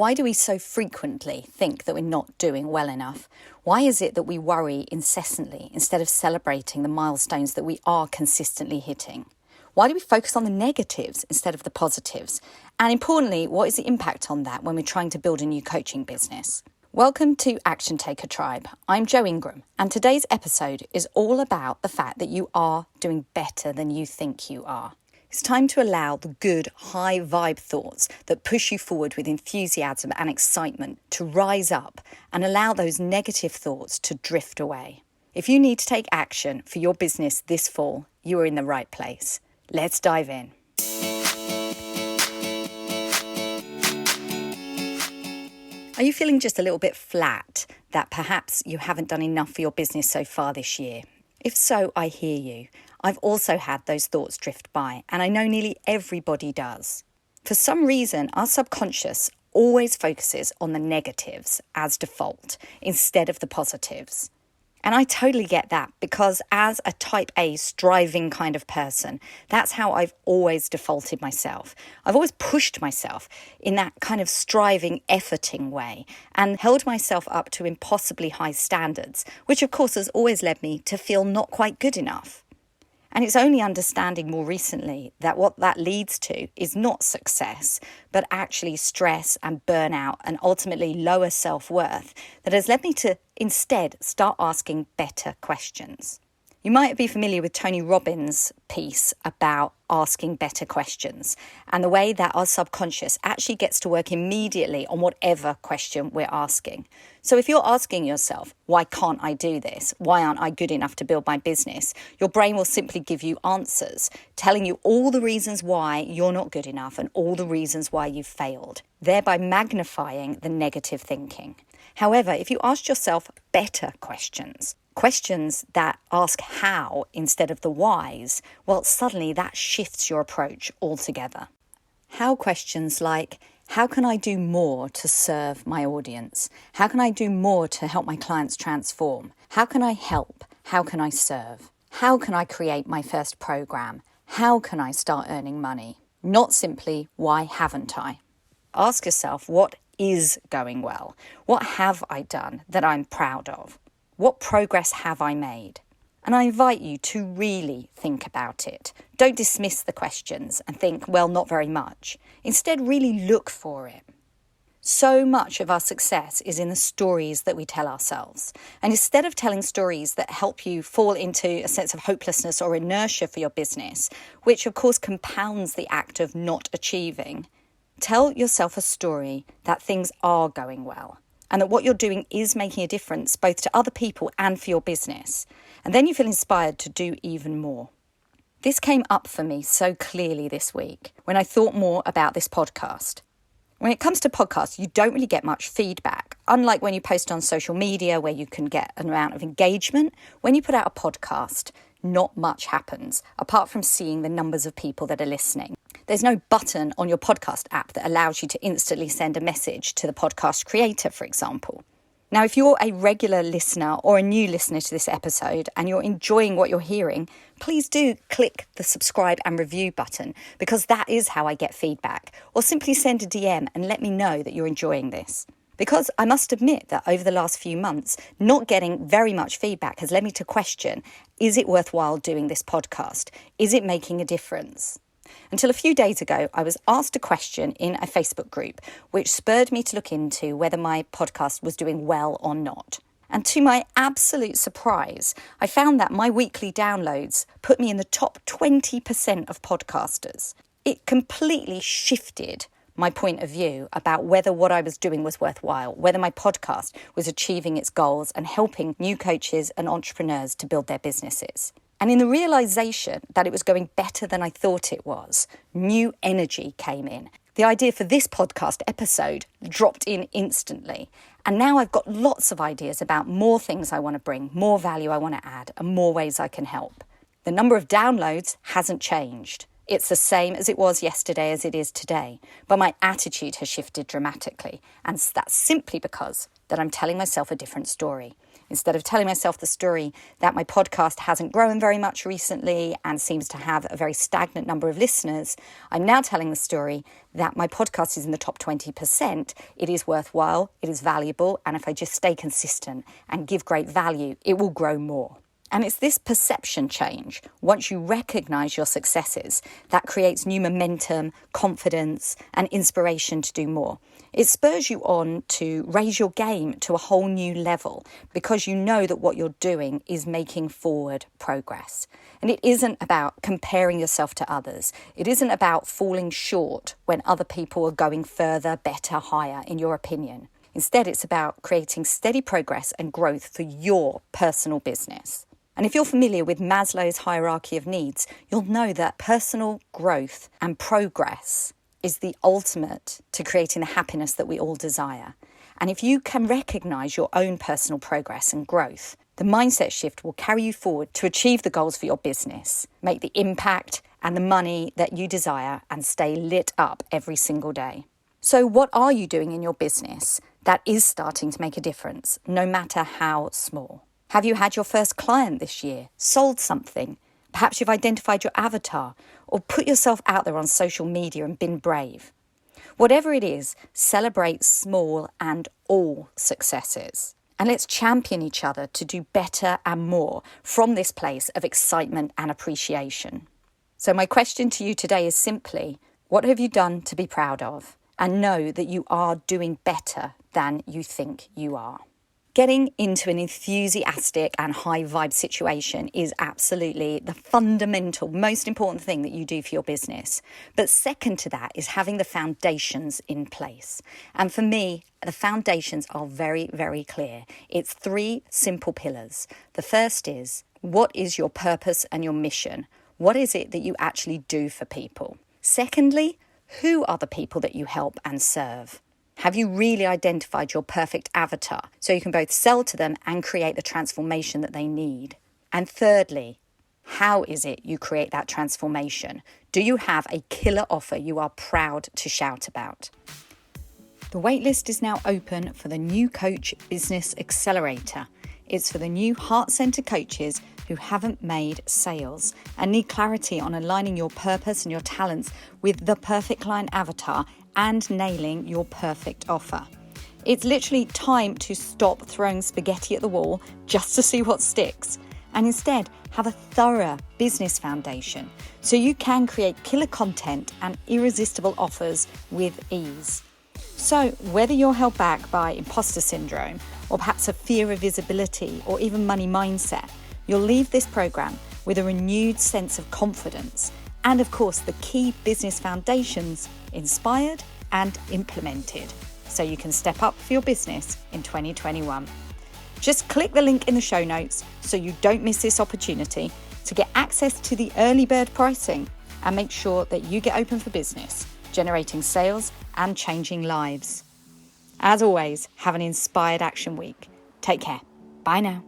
Why do we so frequently think that we're not doing well enough? Why is it that we worry incessantly instead of celebrating the milestones that we are consistently hitting? Why do we focus on the negatives instead of the positives? And importantly, what is the impact on that when we're trying to build a new coaching business? Welcome to Action Taker Tribe. I'm Jo Ingram, and today's episode is all about the fact that you are doing better than you think you are. It's time to allow the good, high vibe thoughts that push you forward with enthusiasm and excitement to rise up and allow those negative thoughts to drift away. If you need to take action for your business this fall, you are in the right place. Let's dive in. Are you feeling just a little bit flat that perhaps you haven't done enough for your business so far this year? If so, I hear you. I've also had those thoughts drift by, and I know nearly everybody does. For some reason, our subconscious always focuses on the negatives as default instead of the positives. And I totally get that because as a type A striving kind of person, that's how I've always defaulted myself. I've always pushed myself in that kind of striving, efforting way and held myself up to impossibly high standards, which of course has always led me to feel not quite good enough. And it's only understanding more recently that what that leads to is not success, but actually stress and burnout and ultimately lower self-worth that has led me to instead start asking better questions. You might be familiar with Tony Robbins' piece about asking better questions and the way that our subconscious actually gets to work immediately on whatever question we're asking. So if you're asking yourself, why can't I do this? Why aren't I good enough to build my business? Your brain will simply give you answers, telling you all the reasons why you're not good enough and all the reasons why you've failed, thereby magnifying the negative thinking. However, if you ask yourself better questions that ask how instead of the whys, well, suddenly that shifts your approach altogether. How questions like, how can I do more to serve my audience? How can I do more to help my clients transform? How can I help? How can I serve? How can I create my first program? How can I start earning money? Not simply, why haven't I? Ask yourself, what is going well? What have I done that I'm proud of? What progress have I made? And I invite you to really think about it. Don't dismiss the questions and think, well, not very much. Instead, really look for it. So much of our success is in the stories that we tell ourselves. And instead of telling stories that help you fall into a sense of hopelessness or inertia for your business, which of course compounds the act of not achieving, tell yourself a story that things are going well and that what you're doing is making a difference both to other people and for your business. And then you feel inspired to do even more. This came up for me so clearly this week when I thought more about this podcast. When it comes to podcasts, you don't really get much feedback. Unlike when you post on social media where you can get an amount of engagement, when you put out a podcast, not much happens apart from seeing the numbers of people that are listening. There's no button on your podcast app that allows you to instantly send a message to the podcast creator, for example. Now, if you're a regular listener or a new listener to this episode and you're enjoying what you're hearing, please do click the subscribe and review button because that is how I get feedback. Or simply send a DM and let me know that you're enjoying this. Because I must admit that over the last few months, not getting very much feedback has led me to question, is it worthwhile doing this podcast? Is it making a difference? Until a few days ago, I was asked a question in a Facebook group, which spurred me to look into whether my podcast was doing well or not. And to my absolute surprise, I found that my weekly downloads put me in the top 20% of podcasters. It completely shifted my point of view about whether what I was doing was worthwhile, whether my podcast was achieving its goals and helping new coaches and entrepreneurs to build their businesses. And in the realization that it was going better than I thought it was, new energy came in. The idea for this podcast episode dropped in instantly. And now I've got lots of ideas about more things I want to bring, more value I want to add, and more ways I can help. The number of downloads hasn't changed. It's the same as it was yesterday as it is today, but my attitude has shifted dramatically, and that's simply because that I'm telling myself a different story. Instead of telling myself the story that my podcast hasn't grown very much recently and seems to have a very stagnant number of listeners, I'm now telling the story that my podcast is in the top 20%. It is worthwhile, it is valuable, and if I just stay consistent and give great value, it will grow more. And it's this perception change, once you recognise your successes, that creates new momentum, confidence, and inspiration to do more. It spurs you on to raise your game to a whole new level because you know that what you're doing is making forward progress. And it isn't about comparing yourself to others. It isn't about falling short when other people are going further, better, higher, in your opinion. Instead, it's about creating steady progress and growth for your personal business. And if you're familiar with Maslow's hierarchy of needs, you'll know that personal growth and progress is the ultimate to creating the happiness that we all desire. And if you can recognise your own personal progress and growth, the mindset shift will carry you forward to achieve the goals for your business, make the impact and the money that you desire, and stay lit up every single day. So what are you doing in your business that is starting to make a difference, no matter how small? Have you had your first client this year? Sold something? Perhaps you've identified your avatar or put yourself out there on social media and been brave. Whatever it is, celebrate small and all successes. And let's champion each other to do better and more from this place of excitement and appreciation. So my question to you today is simply, what have you done to be proud of? And know that you are doing better than you think you are. Getting into an enthusiastic and high vibe situation is absolutely the fundamental, most important thing that you do for your business. But second to that is having the foundations in place. And for me, the foundations are very, very clear. It's 3 simple pillars. The first is, what is your purpose and your mission? What is it that you actually do for people? Secondly, who are the people that you help and serve? Have you really identified your perfect avatar so you can both sell to them and create the transformation that they need? And thirdly, how is it you create that transformation? Do you have a killer offer you are proud to shout about? The waitlist is now open for the New Coach Business Accelerator. It's for the new heart-centered coaches who haven't made sales and need clarity on aligning your purpose and your talents with the perfect client avatar and nailing your perfect offer. It's literally time to stop throwing spaghetti at the wall just to see what sticks, and instead have a thorough business foundation so you can create killer content and irresistible offers with ease. So whether you're held back by imposter syndrome or perhaps a fear of visibility or even money mindset, you'll leave this program with a renewed sense of confidence and, of course, the key business foundations inspired and implemented so you can step up for your business in 2021. Just click the link in the show notes so you don't miss this opportunity to get access to the early bird pricing and make sure that you get open for business, generating sales and changing lives. As always, have an inspired action week. Take care. Bye now.